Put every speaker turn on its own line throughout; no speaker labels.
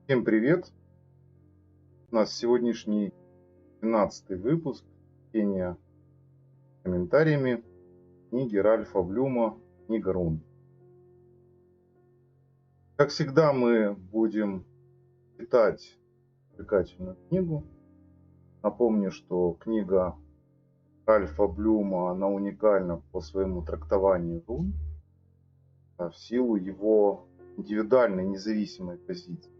Всем привет! У нас сегодняшний 12 выпуск чтения комментариями книги Ральфа Блюма «Книга рун». Как всегда, мы будем читать увлекательную книгу. Напомню, что книга Ральфа Блюма, она уникальна по своему трактованию рун, в силу его индивидуальной независимой позиции.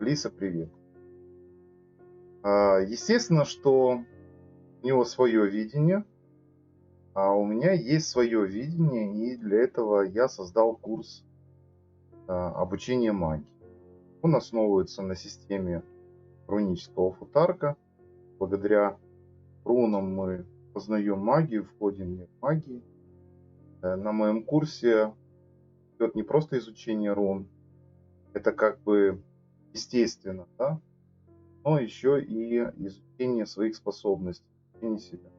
Лиса, привет! Естественно, что у него свое видение, а у меня есть свое видение, и для этого я создал курс обучения магии. Он основывается на системе рунического футарка. Благодаря рунам мы познаем магию, входим в мир магии. На моем курсе идет не просто изучение рун, это как бы естественно, да? Но еще и изучение своих способностей, изучение себя.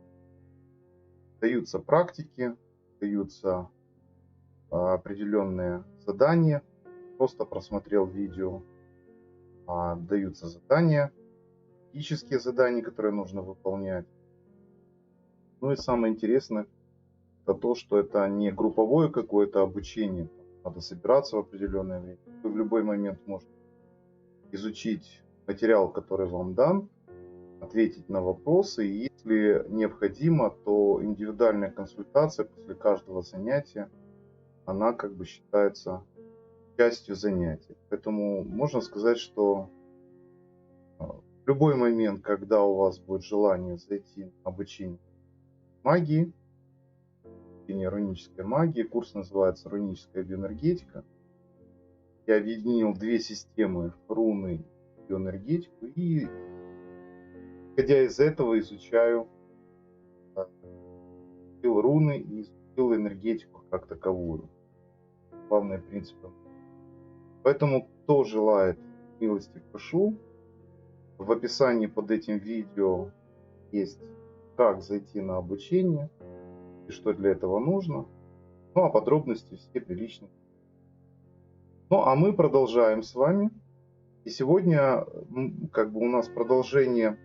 Даются практики, даются определенные задания. Просто просмотрел видео, даются задания, практические задания, которые нужно выполнять. Ну и самое интересное, это то, что это не групповое какое-то обучение. Надо собираться в определенное время. Вы в любой момент можете изучить материал, который вам дан, ответить на вопросы. И если необходимо, то индивидуальная консультация после каждого занятия, она как бы считается частью занятий. Поэтому можно сказать, что в любой момент, когда у вас будет желание зайти на обучение магии, обучение рунической магии, курс называется «Руническая биоэнергетика». Я объединил две системы: руны и биоэнергетику, и исходя из этого изучаю руны и изучил энергетику как таковую, главные принципы. Поэтому, кто желает, милости прошу. В описании под этим видео есть как зайти на обучение и что для этого нужно. Ну а подробности все приличные. Ну а мы продолжаем с вами. И сегодня как бы у нас продолжение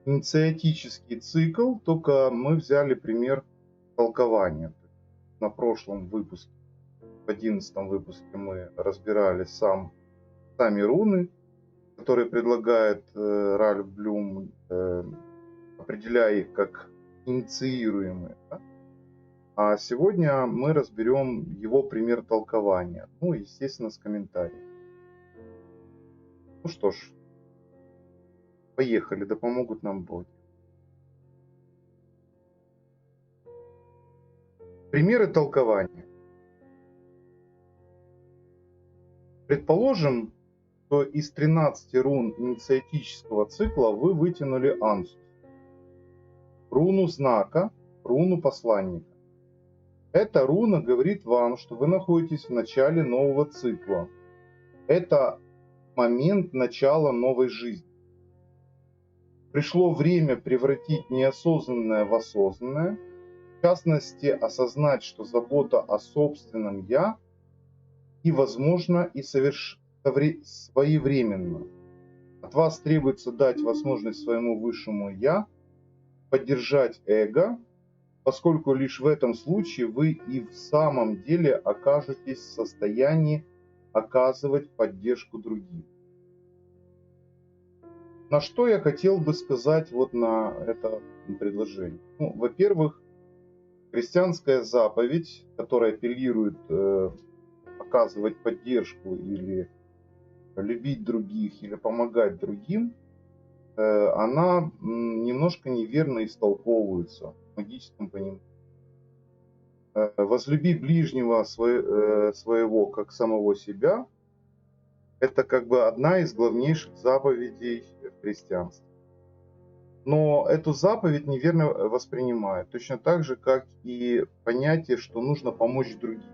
инициатический цикл, только мы взяли пример толкования. На прошлом выпуске, в 11 выпуске, мы разбирали сами руны, которые предлагает Ральф Блюм, определяя их как инициируемые. Да? А сегодня мы разберем его пример толкования. Ну, естественно, с комментарием. Ну что ж, поехали, да помогут нам боги. Примеры толкования. Предположим, что из 13 рун инициатического цикла вы вытянули Ансус, руну знака, руну посланника. Эта руна говорит вам, что вы находитесь в начале нового цикла. Это момент начала новой жизни. Пришло время превратить неосознанное в осознанное, в частности, осознать, что забота о собственном «я» и возможно, и своевременно. От вас требуется дать возможность своему высшему «я» поддержать эго, поскольку лишь в этом случае вы и в самом деле окажетесь в состоянии оказывать поддержку другим. На что я хотел бы сказать вот на это предложение? Ну, во-первых, христианская заповедь, которая апеллирует оказывать поддержку или любить других, или помогать другим, она немножко неверно истолковывается в магическом понимании. Возлюби ближнего своего как самого себя – это как бы одна из главнейших заповедей христианства. Но эту заповедь неверно воспринимают, точно так же, как и понятие, что нужно помочь другим,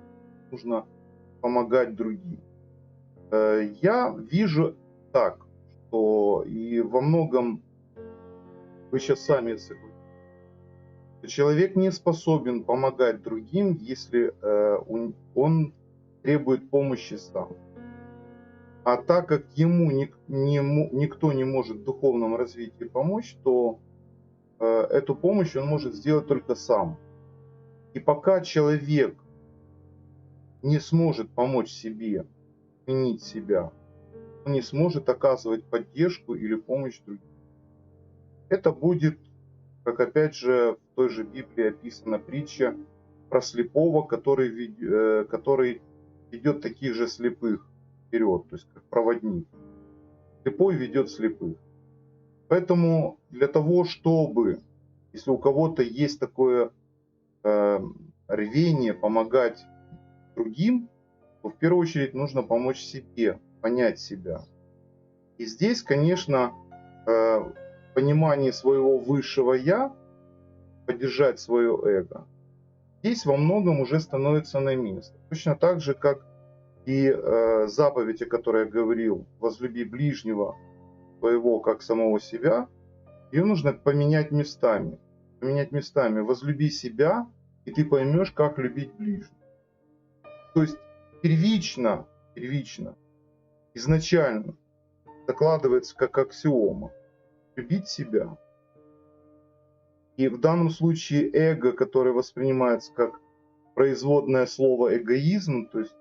нужно помогать другим. Я вижу так, что и во многом вы сейчас сами согласитесь, человек не способен помогать другим, если он требует помощи сам. А так как ему никто не может в духовном развитии помочь, то эту помощь он может сделать только сам. И пока человек не сможет помочь себе, изменить себя, он не сможет оказывать поддержку или помощь другим. Это будет, как опять же в той же Библии описана притча про слепого, который ведет таких же слепых вперед, то есть как проводник. Слепой ведет слепых. Поэтому для того, чтобы, если у кого-то есть такое рвение помогать другим, то в первую очередь нужно помочь себе, понять себя. И здесь, конечно, понимание своего высшего «я», поддержать свое эго, здесь во многом уже становится на место. Точно так же, как и заповедь, о которой я говорил, возлюби ближнего своего, как самого себя, ее нужно поменять местами. Поменять местами. Возлюби себя, и ты поймешь, как любить ближнего. То есть первично, изначально закладывается как аксиома любить себя. И в данном случае эго, которое воспринимается как производное слово эгоизм, то есть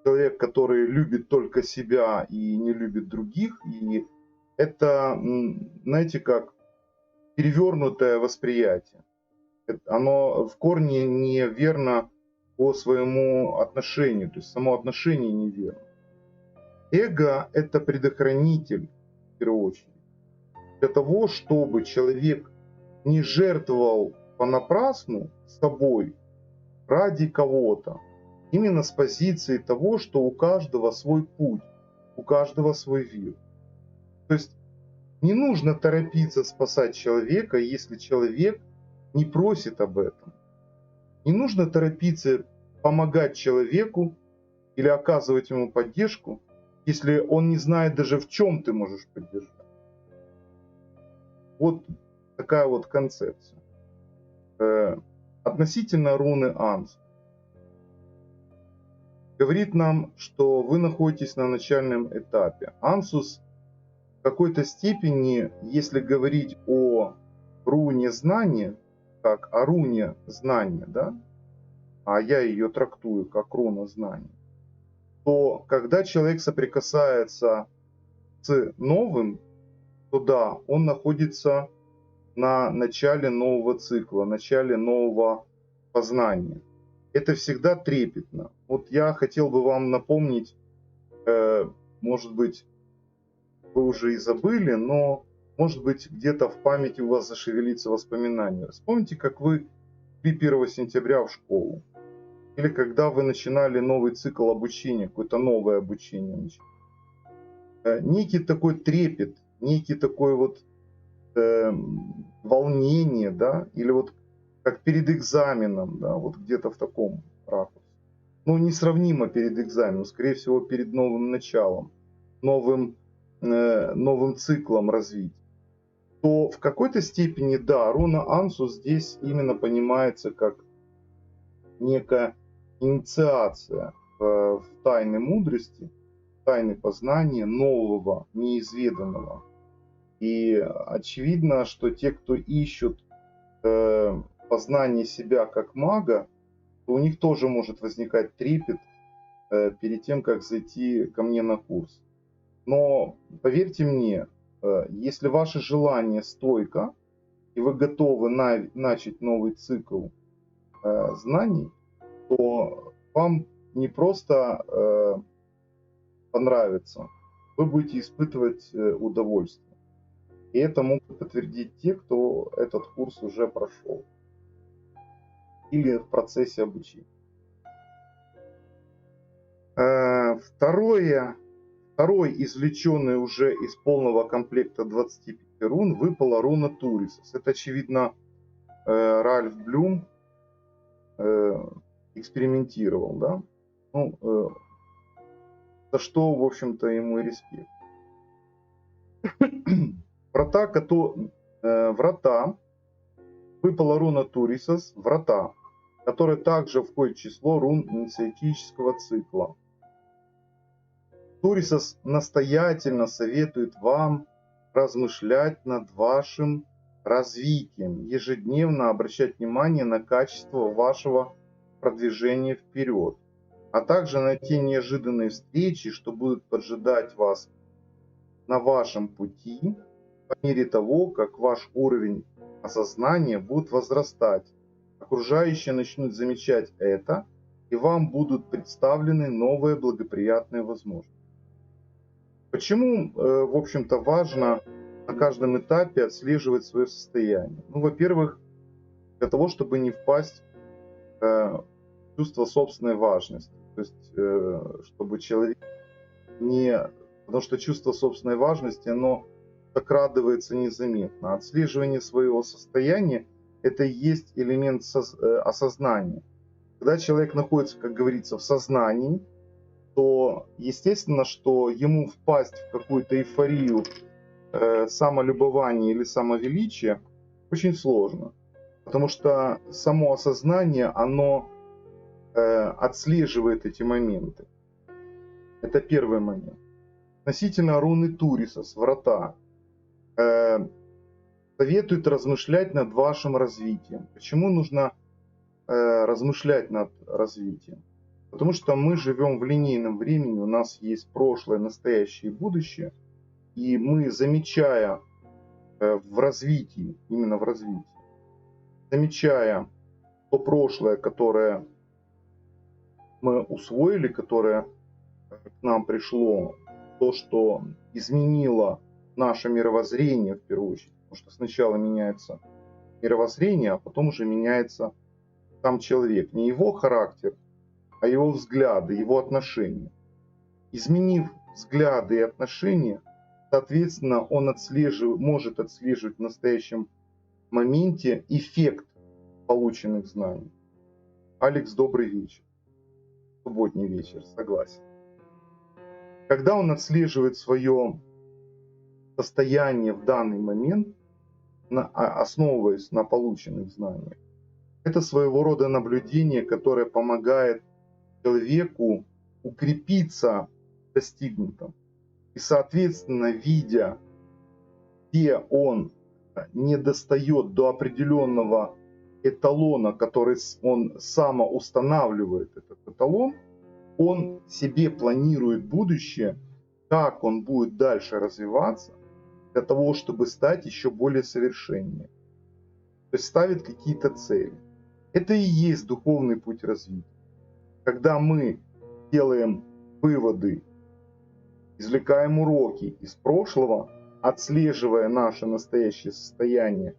человек, который любит только себя и не любит других, и это, знаете, как перевернутое восприятие. Оно в корне неверно по своему отношению, то есть само отношение неверно. Эго – это предохранитель, в первую очередь, для того, чтобы человек не жертвовал понапрасну собой ради кого-то. Именно с позиции того, что у каждого свой путь, у каждого свой вид. То есть не нужно торопиться спасать человека, если человек не просит об этом. Не нужно торопиться помогать человеку или оказывать ему поддержку, если он не знает даже, в чем ты можешь поддержать. Вот такая вот концепция. Относительно руны Ансус. Говорит нам, что вы находитесь на начальном этапе. Ансус в какой-то степени, если говорить о руне знания, как о руне знания, да, а я ее трактую как руна знания, то когда человек соприкасается с новым, то да, он находится на начале нового цикла, начале нового познания. Это всегда трепетно. Вот я хотел бы вам напомнить, может быть, вы уже и забыли, но может быть где-то в памяти у вас зашевелится воспоминание. Вспомните, как вы шли 1 сентября в школу. Или когда вы начинали новый цикл обучения, какое-то новое обучение. Некий такой трепет, некий такой вот волнение, да, или вот как перед экзаменом, да, вот где-то в таком ракурсе. Ну, несравнимо перед экзаменом, скорее всего, перед новым началом, новым циклом развития. То в какой-то степени, да, руна Ансус здесь именно понимается как некая инициация в тайны мудрости, тайны познания нового, неизведанного. И очевидно, что те, кто ищут познание себя как мага, то у них тоже может возникать трепет перед тем, как зайти ко мне на курс. Но поверьте мне, если ваше желание стойко, и вы готовы начать новый цикл знаний, то вам не просто понравится, вы будете испытывать удовольствие. И это могут подтвердить те, кто этот курс уже прошел или в процессе обучения. Второй извлеченный уже из полного комплекта 25 рун выпала руна Турисос. Это, очевидно, Ральф Блюм экспериментировал, да? Ну, за что, в общем-то, ему и респект. Врата. Выпала руна Турисос, врата, которая также входит в число рун инициатического цикла. Турисос настоятельно советует вам размышлять над вашим развитием, ежедневно обращать внимание на качество вашего продвижения вперед, а также на те неожиданные встречи, что будут поджидать вас на вашем пути по мере того, как ваш уровень осознания будет возрастать. Окружающие начнут замечать это, и вам будут представлены новые благоприятные возможности. Почему, в общем-то, важно на каждом этапе отслеживать свое состояние? Ну, во-первых, для того, чтобы не впасть в чувство собственной важности. То есть, чтобы человек не... Потому что чувство собственной важности, оно закрадывается незаметно. Отслеживание своего состояния – это и есть элемент осознания. Когда человек находится, как говорится, в сознании, то естественно, что ему впасть в какую-то эйфорию самолюбования или самовеличия очень сложно. Потому что само осознание, оно отслеживает эти моменты. Это первый момент. Относительно руны Турисос, врата, советует размышлять над вашим развитием. Почему нужно размышлять над развитием? Потому что мы живем в линейном времени, у нас есть прошлое, настоящее и будущее. И мы, замечая в развитии, именно в развитии, замечая то прошлое, которое мы усвоили, которое к нам пришло, то, что изменило наше мировоззрение в первую очередь. Потому что сначала меняется мировоззрение, а потом уже меняется сам человек. Не его характер, а его взгляды, его отношения. Изменив взгляды и отношения, соответственно, он может отслеживать в настоящем моменте эффект полученных знаний. Алекс, добрый вечер. Субботний вечер, согласен. Когда он отслеживает свое состояние в данный момент, основываясь на полученных знаниях, это своего рода наблюдение, которое помогает человеку укрепиться в достигнутом. И, соответственно, видя, где он не достает до определенного эталона, который он самоустанавливает, этот эталон, он себе планирует будущее, как он будет дальше развиваться, для того, чтобы стать еще более совершеннее. То есть ставит какие-то цели. Это и есть духовный путь развития. Когда мы делаем выводы, извлекаем уроки из прошлого, отслеживая наше настоящее состояние,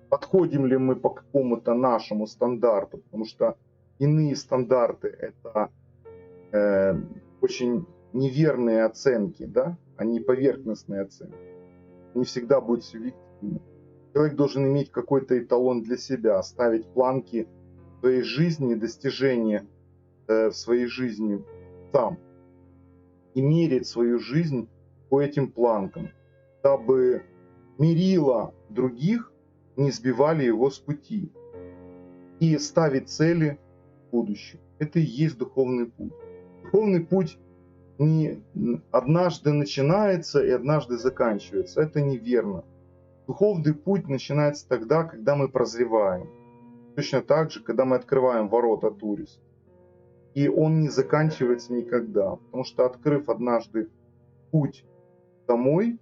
подходим ли мы по какому-то нашему стандарту, потому что иные стандарты – это очень неверные оценки, да? Они поверхностные оценки. Не всегда будут субъективны. Человек должен иметь какой-то эталон для себя, ставить планки в своей жизни, достижения в своей жизни сам. И мерить свою жизнь по этим планкам, дабы мерила других не сбивали его с пути. И ставить цели в будущем. Это и есть духовный путь. Духовный путь не однажды начинается и однажды заканчивается. Это неверно. Духовный путь начинается тогда, когда мы прозреваем. Точно так же, когда мы открываем ворота Турис. И он не заканчивается никогда. Потому что, открыв однажды путь домой,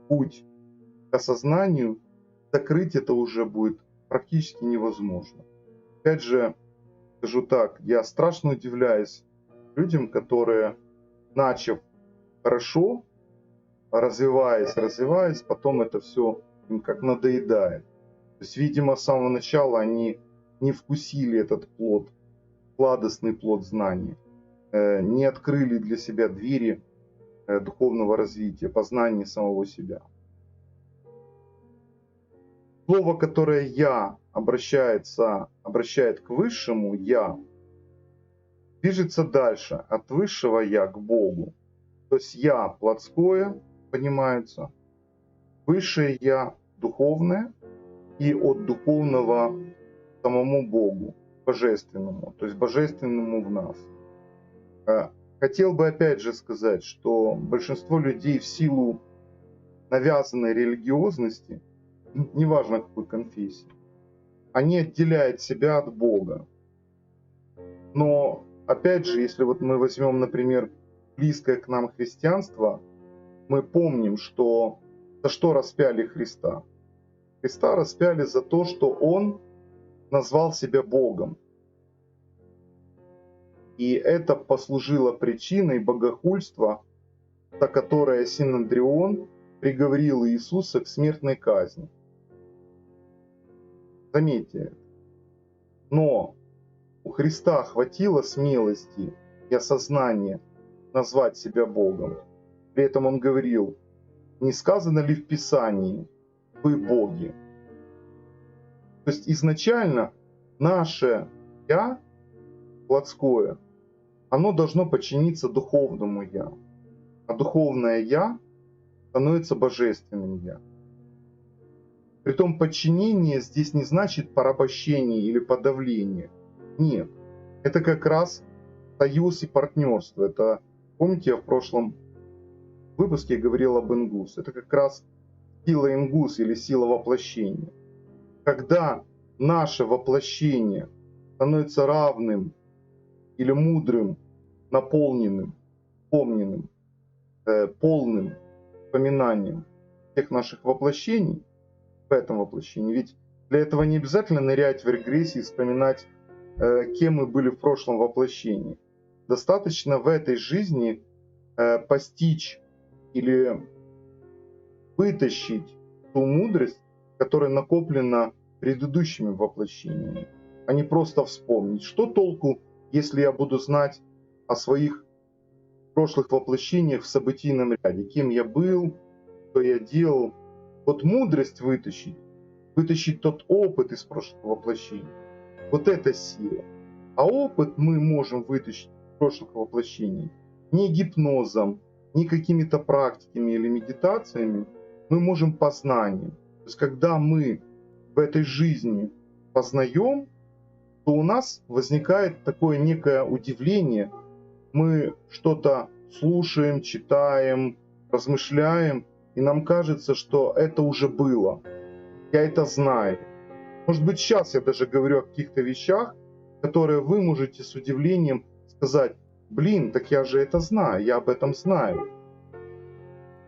путь к осознанию, закрыть это уже будет практически невозможно. Опять же, скажу так, я страшно удивляюсь людям, которые, начав хорошо, развиваясь, потом это все им как надоедает. То есть, видимо, с самого начала они не вкусили этот плод, сладостный плод знаний, не открыли для себя двери духовного развития, познания самого себя. Слово, которое «я» обращает к высшему «я», движется дальше от высшего «я» к Богу. То есть «я» плотское понимается, высшее «я» духовное, и от духовного самому Богу, божественному, то есть божественному в нас. хотел бы опять же сказать, что большинство людей в силу навязанной религиозности, неважно какой конфессии, они отделяют себя от Бога. Но опять же, если вот мы возьмем, например, близкое к нам христианство, мы помним, что за что распяли Христа. Христа распяли за то, что Он назвал себя Богом. И это послужило причиной богохульства, за которое Синандрион приговорил Иисуса к смертной казни. Заметьте это. Но у Христа хватило смелости и осознания назвать себя Богом. При этом Он говорил: не сказано ли в Писании «вы боги»? То есть изначально наше «я» плотское, оно должно подчиниться духовному «я». А духовное «я» становится божественным «я». Притом подчинение здесь не значит порабощение или подавление. Нет. Это как раз союз и партнерство. Это, помните, я в прошлом выпуске говорил об ингус. Это как раз сила ингус или сила воплощения. Когда наше воплощение становится равным или мудрым, наполненным, помненным, полным вспоминанием всех наших воплощений в этом воплощении. Ведь для этого не обязательно нырять в регрессии и вспоминать, кем мы были в прошлом воплощении. Достаточно в этой жизни постичь или вытащить ту мудрость, которая накоплена предыдущими воплощениями, а не просто вспомнить. Что толку, если я буду знать о своих прошлых воплощениях в событийном ряде, кем я был, что я делал. Вот мудрость вытащить тот опыт из прошлых воплощений, вот это сила. А опыт мы можем вытащить из прошлых воплощений не гипнозом, не какими-то практиками или медитациями, мы можем познанием. То есть когда мы в этой жизни познаем, то у нас возникает такое некое удивление. Мы что-то слушаем, читаем, размышляем, и нам кажется, что это уже было. Я это знаю. Может быть, сейчас я даже говорю о каких-то вещах, которые вы можете с удивлением сказать: блин, так я же это знаю, я об этом знаю.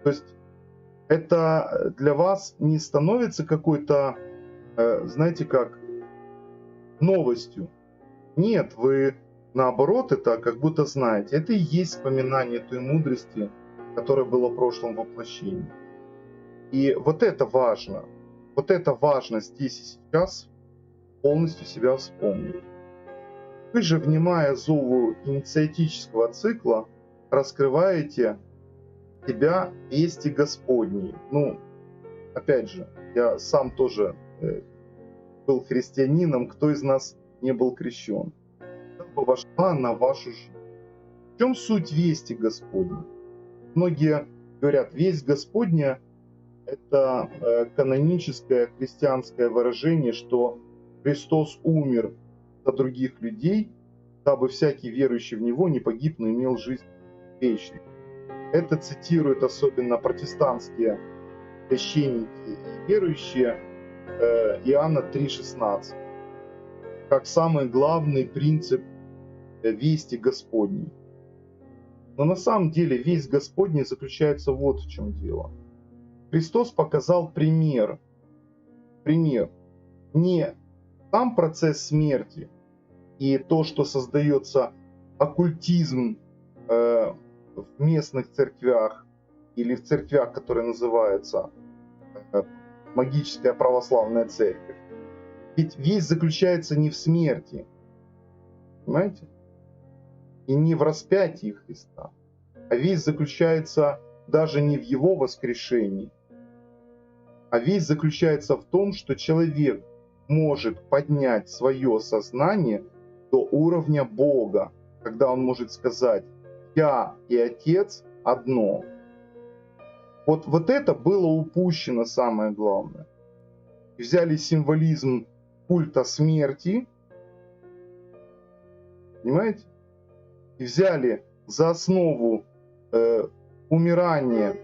То есть это для вас не становится какой-то, знаете как, новостью. Нет, вы наоборот это как будто знаете. Это и есть вспоминание той мудрости, которая была в прошлом воплощении. И вот это важно. Вот это важно здесь и сейчас полностью себя вспомнить. Вы же, внимая зову инициатического цикла, раскрываете себя вести Господней. Ну, опять же, я сам тоже был христианином, кто из нас не был крещен? Вошла на вашу жизнь. В чем суть вести Господней? Многие говорят, весть Господня — это каноническое христианское выражение, что Христос умер за других людей, дабы всякий верующий в Него не погиб, но имел жизнь вечную. Это цитируют особенно протестантские священники и верующие Иоанна 3,16 как самый главный принцип вести Господней. Но на самом деле весть Господня заключается вот в чем дело. Христос показал пример. Не сам процесс смерти и то, что создается оккультизм в местных церквях или в церквях, которые называются магическая православная церковь. Ведь весть заключается не в смерти, понимаете? И не в распятии Христа. А весть заключается даже не в Его воскрешении, а весть заключается в том, что человек может поднять свое сознание до уровня Бога, когда он может сказать: «Я и Отец одно». Вот это было упущено, самое главное. Взяли символизм культа смерти, понимаете? И взяли за основу умирания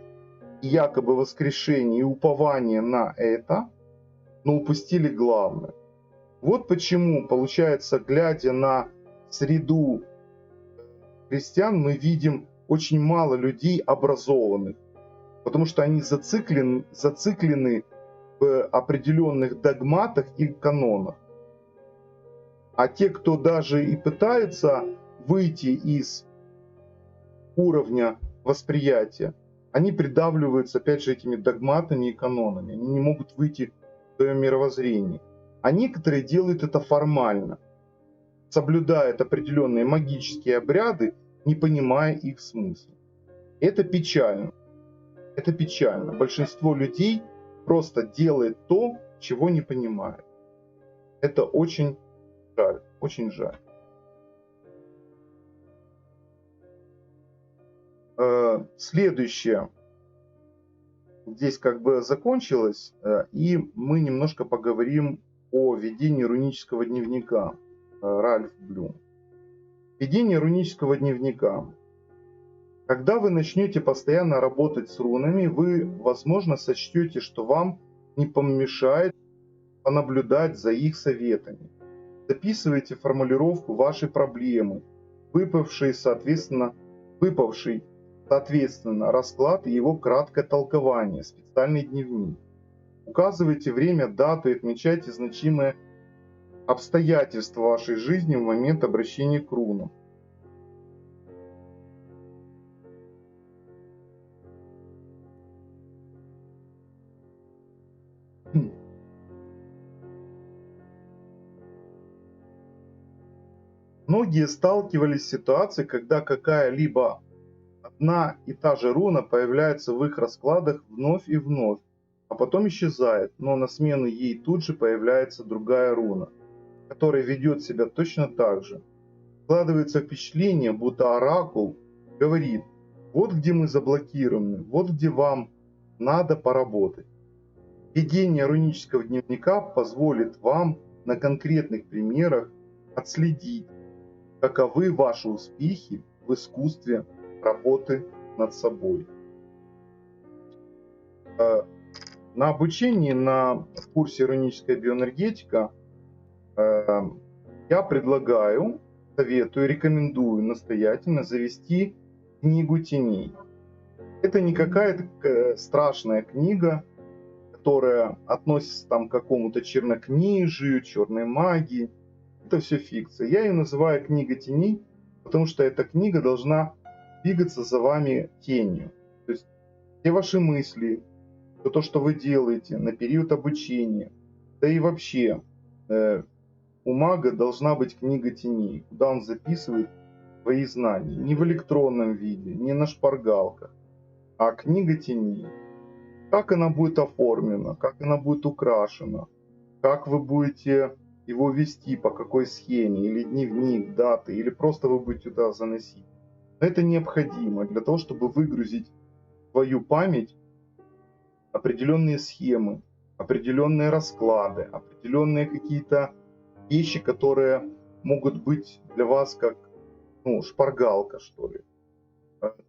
и якобы воскрешения и упования на это, но упустили главное. Вот почему, получается, глядя на среду христиан, мы видим очень мало людей образованных, потому что они зациклены в определенных догматах и канонах. А те, кто даже и пытаются выйти из уровня восприятия, они придавливаются, опять же, этими догматами и канонами. Они не могут выйти в свое мировоззрение. А некоторые делают это формально, соблюдают определенные магические обряды, не понимая их смысла. Это печально. Это печально. Большинство людей просто делает то, чего не понимает. Это очень жаль. Очень жаль. Следующее. Здесь как бы закончилось, и мы немножко поговорим о ведении рунического дневника. Ральф Блюм. Ведение рунического дневника. Когда вы начнете постоянно работать с рунами, вы, возможно, сочтете, что вам не помешает понаблюдать за их советами. Записывайте формулировку вашей проблемы, выпавший соответственно расклад и его краткое толкование, специальный дневник. Указывайте время, дату и отмечайте значимые обстоятельства вашей жизни в момент обращения к рунам. Многие сталкивались с ситуацией, когда какая-либо одна и та же руна появляется в их раскладах вновь и вновь, а потом исчезает, но на смену ей тут же появляется другая руна, которая ведет себя точно так же. Складывается впечатление, будто оракул говорит: вот где мы заблокированы, вот где вам надо поработать. Ведение рунического дневника позволит вам на конкретных примерах отследить, каковы ваши успехи в искусстве работы над собой. На обучении на курсе руническая биоэнергетика я предлагаю, советую, рекомендую настоятельно завести книгу теней. Это не какая-то страшная книга, которая относится там к какому-то чернокнижию, черной магии. Это все фикция. Я ее называю книга теней, потому что эта книга должна двигаться за вами тенью. То есть все ваши мысли, все то, что вы делаете на период обучения, да и вообще у мага должна быть книга теней, куда он записывает свои знания. Не в электронном виде, не на шпаргалках, а книга теней. Как она будет оформлена, как она будет украшена, как вы будете его вести, по какой схеме, или дневник, даты, или просто вы будете туда заносить. Но это необходимо для того, чтобы выгрузить в свою память определенные схемы, определенные расклады, определенные какие-то вещи, которые могут быть для вас как шпаргалка, что ли.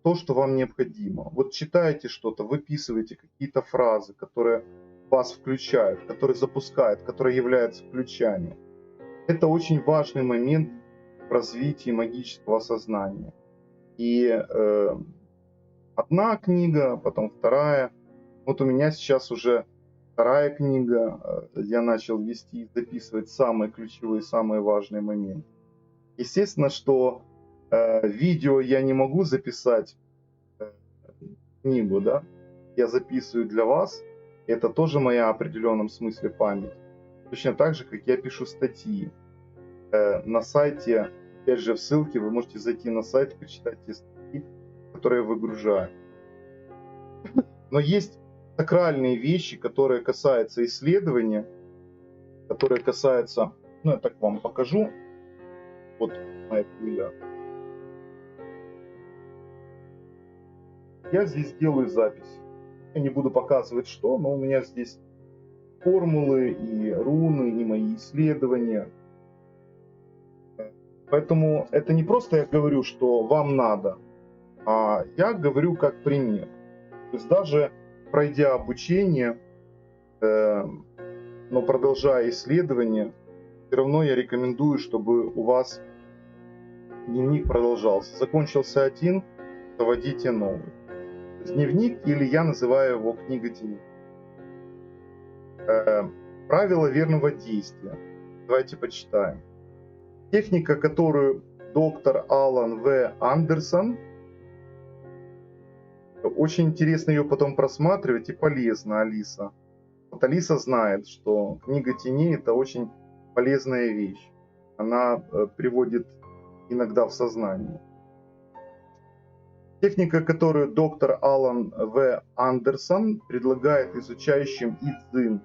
То, что вам необходимо. Вот читаете что-то, выписываете какие-то фразы, которые вас включают, которые запускают, которые являются ключами. Это очень важный момент в развитии магического сознания. И одна книга, потом вторая. Вот у меня сейчас уже вторая книга. Я начал вести, записывать самые ключевые, самые важные моменты. Естественно, что видео я не могу записать книгу, да? Я записываю для вас. Это тоже моя в определенном смысле память. Точно так же, как я пишу статьи. На сайте, опять же, в ссылке вы можете зайти на сайт и почитать те статьи, которые я выгружаю. Но есть сакральные вещи, которые касаются исследования, которые касаются... я так вам покажу. Вот моя книга. Я здесь делаю запись. Я не буду показывать что, но у меня здесь формулы и руны, и мои исследования. Поэтому это не просто я говорю, что вам надо. А я говорю как пример. То есть даже пройдя обучение, но продолжая исследование, все равно я рекомендую, чтобы у вас дневник продолжался. Закончился один, заводите новый. То есть дневник, или я называю его книга теней. Правила верного действия. Давайте почитаем. Техника, которую доктор Алан В. Андерсон. Очень интересно ее потом просматривать и полезно, Алиса. Вот Алиса знает, что книга теней — это очень полезная вещь. Она приводит иногда в сознание. Техника, которую доктор Алан В. Андерсон предлагает изучающим ИЦЗИН,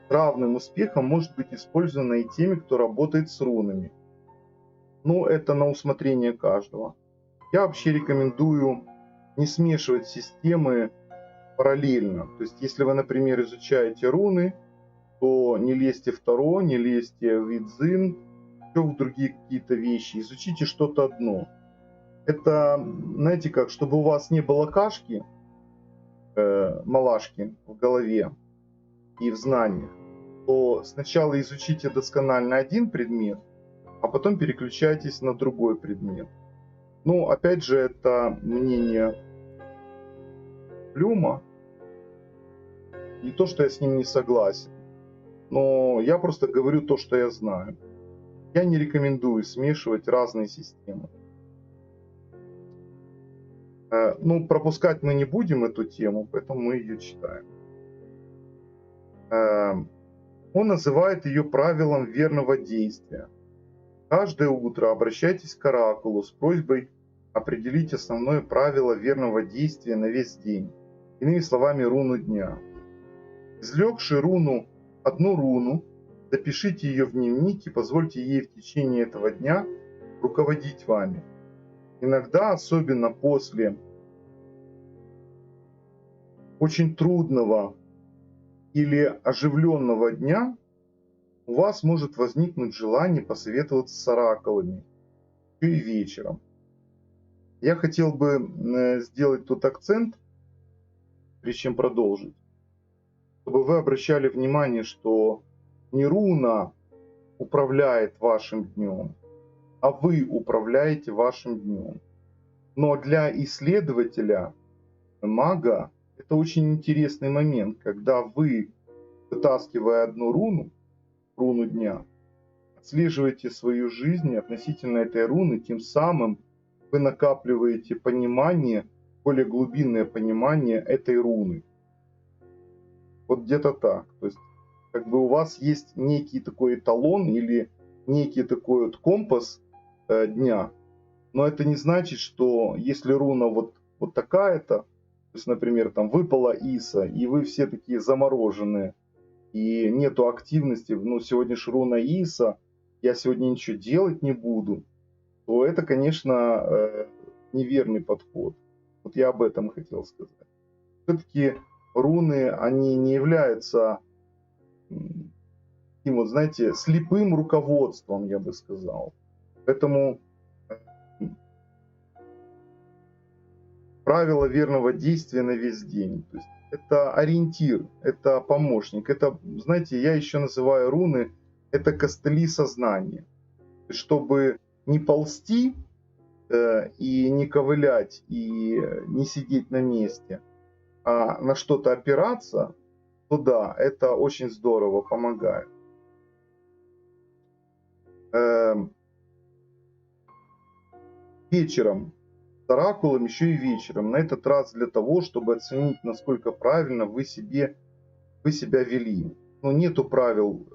с равным успехом может быть использована и теми, кто работает с рунами. Но это на усмотрение каждого. Я вообще рекомендую не смешивать системы параллельно. То есть, если вы, например, изучаете руны, то не лезьте в Таро, не лезьте в ИЦЗИН, еще в другие какие-то вещи. Изучите что-то одно. Это, знаете как, чтобы у вас не было кашки, малашки в голове и в знаниях, то сначала изучите досконально один предмет, а потом переключайтесь на другой предмет. Ну, опять же, это мнение Блюма. Не то, что я с ним не согласен, но я просто говорю то, что я знаю. Я не рекомендую смешивать разные системы. Ну, пропускать мы не будем эту тему, поэтому мы ее читаем. Он называет ее правилом верного действия. Каждое утро обращайтесь к оракулу с просьбой определить основное правило верного действия на весь день. Иными словами, руну дня. Извлекши одну руну, запишите ее в дневник и позвольте ей в течение этого дня руководить вами. Иногда, особенно после очень трудного или оживленного дня, у вас может возникнуть желание посоветоваться с оракулами, еще и вечером. Я хотел бы сделать тут акцент, прежде чем продолжить, чтобы вы обращали внимание, что не руна управляет вашим днем, а вы управляете вашим днем. Но для исследователя, мага, это очень интересный момент, когда вы, вытаскивая одну руну дня, отслеживаете свою жизнь относительно этой руны, тем самым вы накапливаете понимание, более глубинное понимание этой руны. Вот где-то так. То есть, как бы у вас есть некий такой эталон или некий такой вот компас дня. Но это не значит, что если руна вот такая-то, то есть, например, там выпала Иса, и вы все такие замороженные, и нету активности, ну, сегодня ж руна Иса, я сегодня ничего делать не буду, то это, конечно, неверный подход. Вот я об этом хотел сказать. Все-таки руны, они не являются таким вот, знаете, слепым руководством, я бы сказал. Поэтому правило верного действия на весь день. То есть это ориентир, это помощник. Это, знаете, я еще называю руны, это костыли сознания. Чтобы не ползти и не ковылять, и не сидеть на месте, а на что-то опираться, то да, это очень здорово помогает. Вечером, с оракулом еще и вечером, на этот раз для того, чтобы оценить, насколько правильно вы себя вели. Но нету правил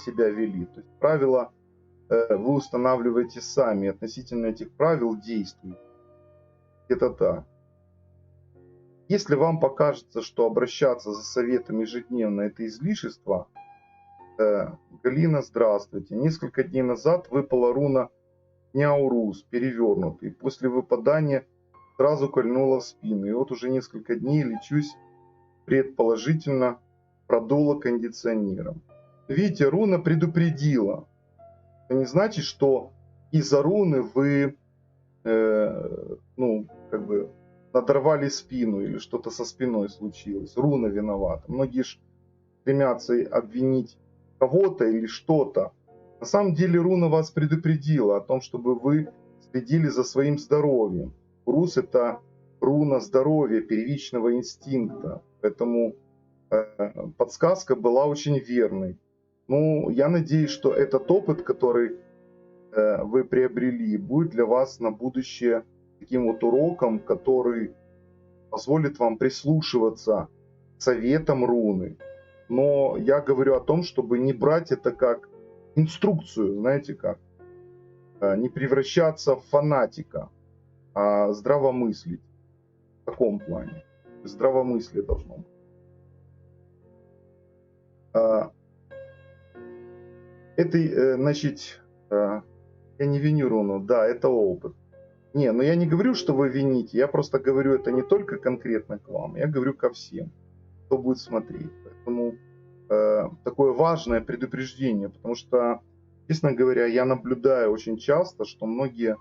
себя вели. То есть правила вы устанавливаете сами, относительно этих правил действуете. Это так. Если вам покажется, что обращаться за советом ежедневно это излишество, Галина, здравствуйте. Несколько дней назад выпала руна Няурус, перевернутый. После выпадания сразу кольнула в спину. И вот уже несколько дней лечусь, предположительно продуло кондиционером. Видите, руна предупредила. Это не значит, что из-за руны вы как бы надорвали спину или что-то со спиной случилось. Руна виновата. Многие же стремятся обвинить кого-то или что-то. На самом деле руна вас предупредила о том, чтобы вы следили за своим здоровьем. Урус — это руна здоровья, первичного инстинкта. Поэтому подсказка была очень верной. Ну, я надеюсь, что этот опыт, который вы приобрели, будет для вас на будущее таким вот уроком, который позволит вам прислушиваться к советам руны. Но я говорю о том, чтобы не брать это как инструкцию, знаете как, не превращаться в фанатика, а здравомыслить в таком плане. Здравомыслие должно быть. Это, значит, я не виню руну, да, это опыт. Не, но я не говорю, что вы вините, я просто говорю это не только конкретно к вам, я говорю ко всем, кто будет смотреть. Поэтому такое важное предупреждение, потому что, честно говоря, я наблюдаю очень часто, что многие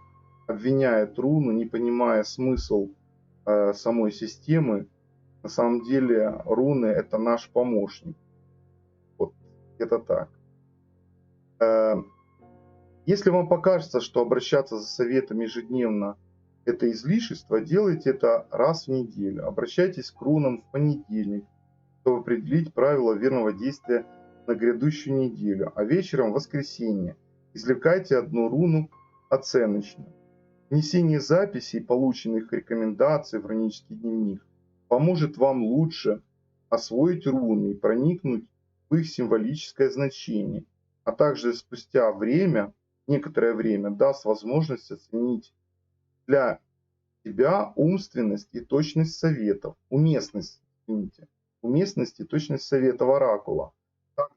обвиняют руну, не понимая смысл самой системы. На самом деле руны — это наш помощник. Вот это так. Если вам покажется, что обращаться за советом ежедневно — это излишество, делайте это раз в неделю. Обращайтесь к рунам в понедельник, чтобы определить правила верного действия на грядущую неделю, а вечером в воскресенье извлекайте одну руну оценочно. Внесение записей, полученных рекомендаций в рунический дневник, поможет вам лучше освоить руны и проникнуть в их символическое значение, а также спустя некоторое время даст возможность оценить для себя умственность и точность советов, уместность и точность советов оракула, как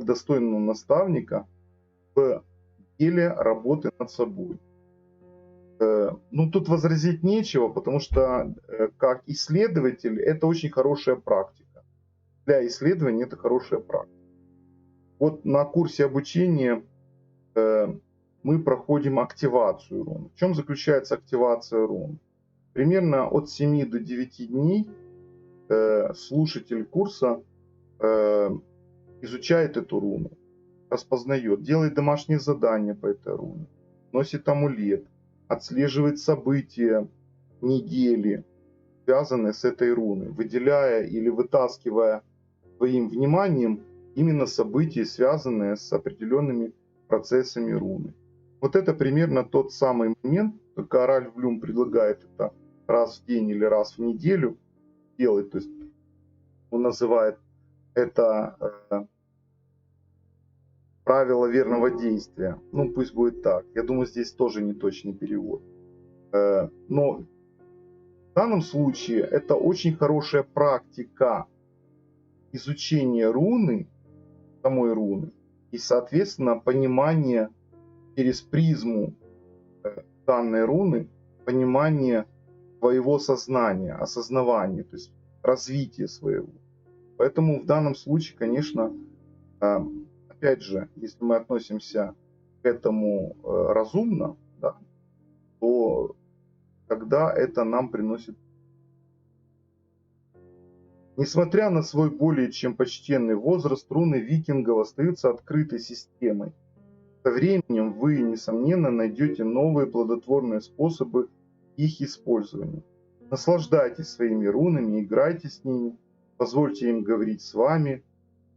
достойного наставника в деле работы над собой. Ну, тут возразить нечего, потому что как исследователь это очень хорошая практика. Для исследования это хорошая практика. Вот на курсе обучения мы проходим активацию рун. В чем заключается активация рун? Примерно от 7 до 9 дней слушатель курса изучает эту руну, распознает, делает домашние задания по этой руне, носит амулет, отслеживает события недели, связанные с этой руной, выделяя или вытаскивая своим вниманием именно события, связанные с определенными процессами руны. Вот это примерно тот самый момент, только Ральф Блюм предлагает это раз в день или раз в неделю делать. То есть он называет это правило верного действия. Ну, пусть будет так. Я думаю, здесь тоже неточный перевод. Но в данном случае это очень хорошая практика изучения руны, самой руны, и, соответственно, понимание через призму данной руны, понимание своего сознания, осознавания, то есть развитие своего. Поэтому в данном случае, конечно, опять же, если мы относимся к этому разумно, да, то тогда это нам приносит. Несмотря на свой более чем почтенный возраст, руны викингов остаются открытой системой. Со временем вы, несомненно, найдете новые плодотворные способы их использования. Наслаждайтесь своими рунами, играйте с ними, позвольте им говорить с вами.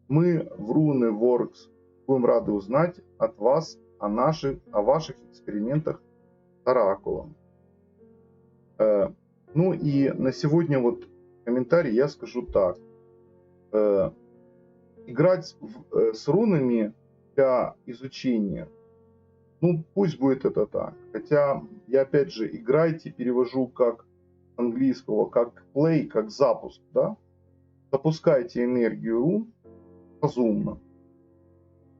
Мы в RuneWorks будем рады узнать от вас о ваших экспериментах с оракулом. Ну и на сегодня вот комментарий я скажу так. Играть с рунами для изучения, ну пусть будет это так. Хотя я опять же играйте перевожу как с английского, как play, как запуск, да? Запускайте энергию рун разумно.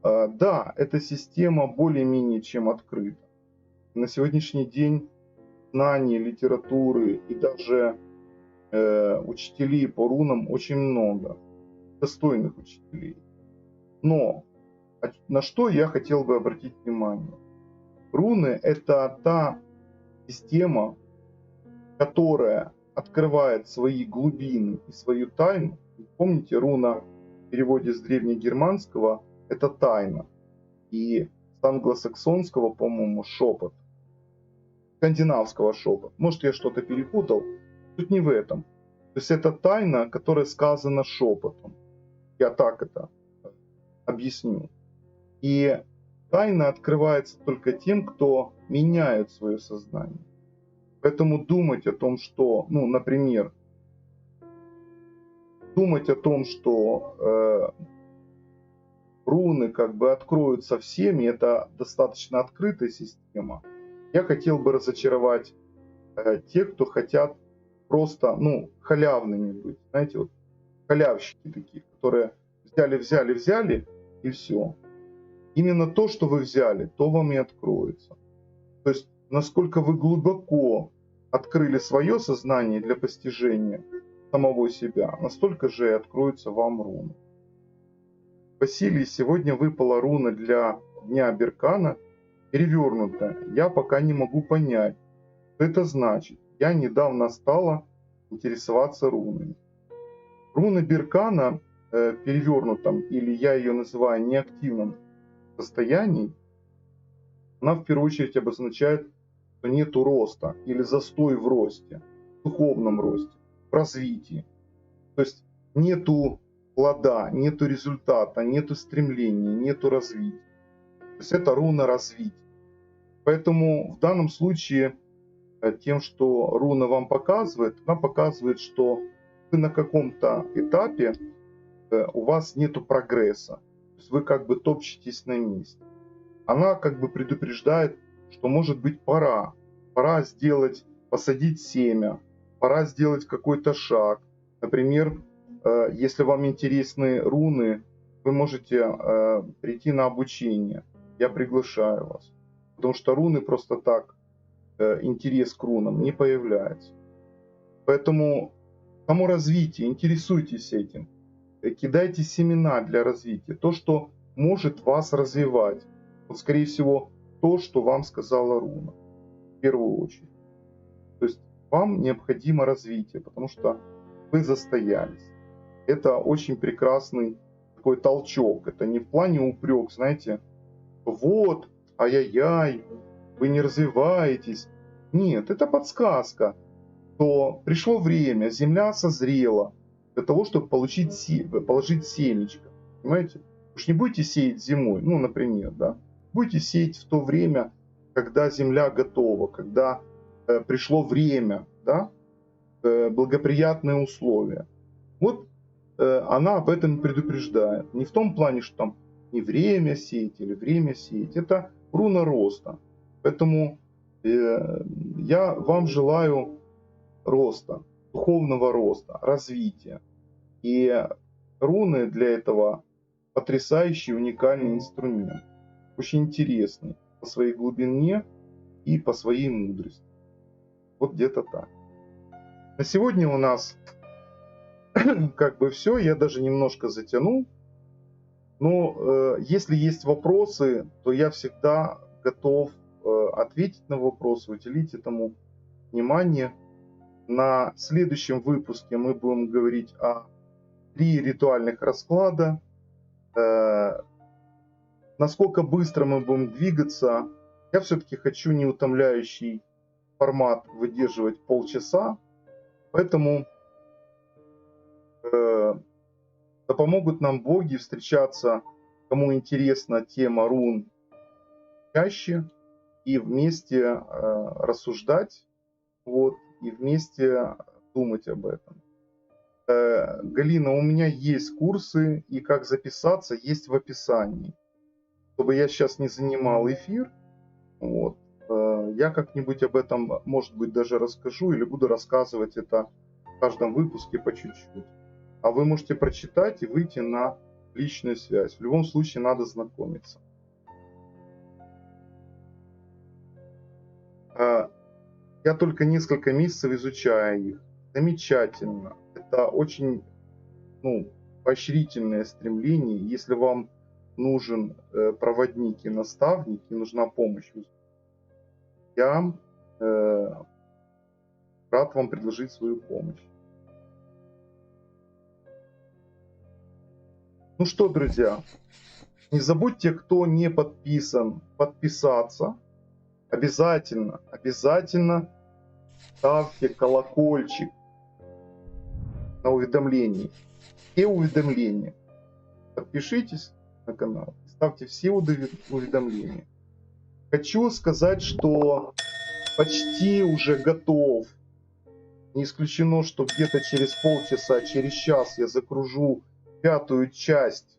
Да, эта система более-менее чем открыта. На сегодняшний день знаний, литературы и даже учителей по рунам очень много, достойных учителей. Но на что я хотел бы обратить внимание? Руны — это та система, которая открывает свои глубины и свою тайну. Помните, руна в переводе с древнегерманского – это тайна. И с англосаксонского, по-моему, шепот. Скандинавского шепот. Может, я что-то перепутал. Суть не в этом. То есть это тайна, которая сказана шепотом. Я так это объясню. И тайна открывается только тем, кто меняет свое сознание. Поэтому думать о том, что, ну, например, думать о том, что руны как бы откроются всеми, это достаточно открытая система. Я хотел бы разочаровать тех, кто хотят просто, ну, халявными быть. Знаете, вот халявщики такие, которые взяли и все. Именно то, что вы взяли, то вам и откроется. То есть, насколько вы глубоко открыли свое сознание для постижения самого себя, настолько же и откроется вам руна. Василий, сегодня выпала руна для Дня Беркана, перевернутая. Я пока не могу понять, что это значит. Я недавно стала интересоваться рунами. Руна Беркана перевернутом, или я ее называю неактивном состоянии, она в первую очередь обозначает, что нету роста или застой в росте, в духовном росте, в развитии. То есть нету плода, нету результата, нету стремления, нету развития. То есть это руна развития. Поэтому в данном случае тем, что руна вам показывает, она показывает, что вы на каком-то этапе, у вас нету прогресса. То есть вы как бы топчетесь на месте. Она как бы предупреждает, что может быть пора. Пора сделать, посадить семя, пора сделать какой-то шаг. Например, если вам интересны руны, вы можете прийти на обучение. Я приглашаю вас. Потому что руны просто так, интерес к рунам не появляется. Поэтому само развитие, интересуйтесь этим. Кидайте семена для развития. То, что может вас развивать. Вот, скорее всего, то, что вам сказала руна. В первую очередь. То есть вам необходимо развитие, потому что вы застоялись. Это очень прекрасный такой толчок. Это не в плане упрек, знаете, вот, ай-яй-яй, вы не развиваетесь. Нет, это подсказка, что пришло время, земля созрела для того, чтобы положить семечко. Понимаете? Вы же не будете сеять зимой, ну, например, да. Будете сеять в то время, когда земля готова, когда пришло время, да, благоприятные условия. Вот она об этом предупреждает. Не в том плане, что там не время сеять или время сеять. Это руна роста. Поэтому я вам желаю роста, духовного роста, развития. И руны для этого потрясающий, уникальный инструмент. Очень интересный по своей глубине и по своей мудрости. Вот где-то так. На сегодня у нас как бы все. Я даже немножко затянул. Но если есть вопросы, то я всегда готов ответить на вопросы, уделить этому внимание. На следующем выпуске мы будем говорить о 3 ритуальных расклада. Насколько быстро мы будем двигаться. Я все-таки хочу неутомляющий формат выдерживать полчаса. Поэтому да помогут нам боги встречаться, кому интересна тема рун, чаще, и вместе рассуждать, вот, и вместе думать об этом. Галина, у меня есть курсы, и как записаться есть в описании. Чтобы я сейчас не занимал эфир, вот, я как-нибудь об этом, может быть, даже расскажу, или буду рассказывать это в каждом выпуске по чуть-чуть. А вы можете прочитать и выйти на личную связь. В любом случае надо знакомиться. Я только несколько месяцев изучаю их. Замечательно. Это очень, поощрительное стремление. Если вам нужен проводник и наставник, и нужна помощь, я рад рад вам предложить свою помощь. Ну что, друзья, не забудьте, кто не подписан, подписаться. Обязательно ставьте колокольчик на уведомления. Все уведомления. Подпишитесь на канал, ставьте все уведомления. Хочу сказать, что почти уже готов. Не исключено, что где-то через полчаса, через час я загружу пятую часть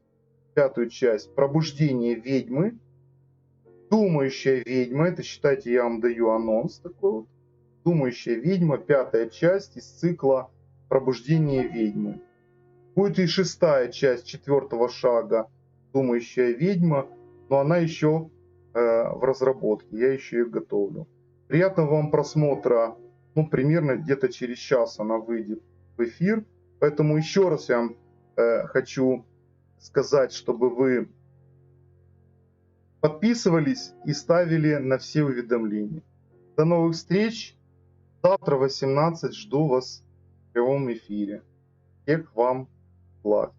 «Пробуждение ведьмы». Думающая ведьма, это считайте, я вам даю анонс такой вот. Думающая ведьма, 5-я часть из цикла «Пробуждение ведьмы». Будет и 6-я часть 4-го шага «Думающая ведьма», но она еще в разработке, я еще ее готовлю. Приятного вам просмотра. Ну, примерно где-то через час она выйдет в эфир. Поэтому еще раз я вам хочу сказать, чтобы вы подписывались и ставили на все уведомления. До новых встреч. Завтра в 18 жду вас в прямом эфире. Всех вам благ.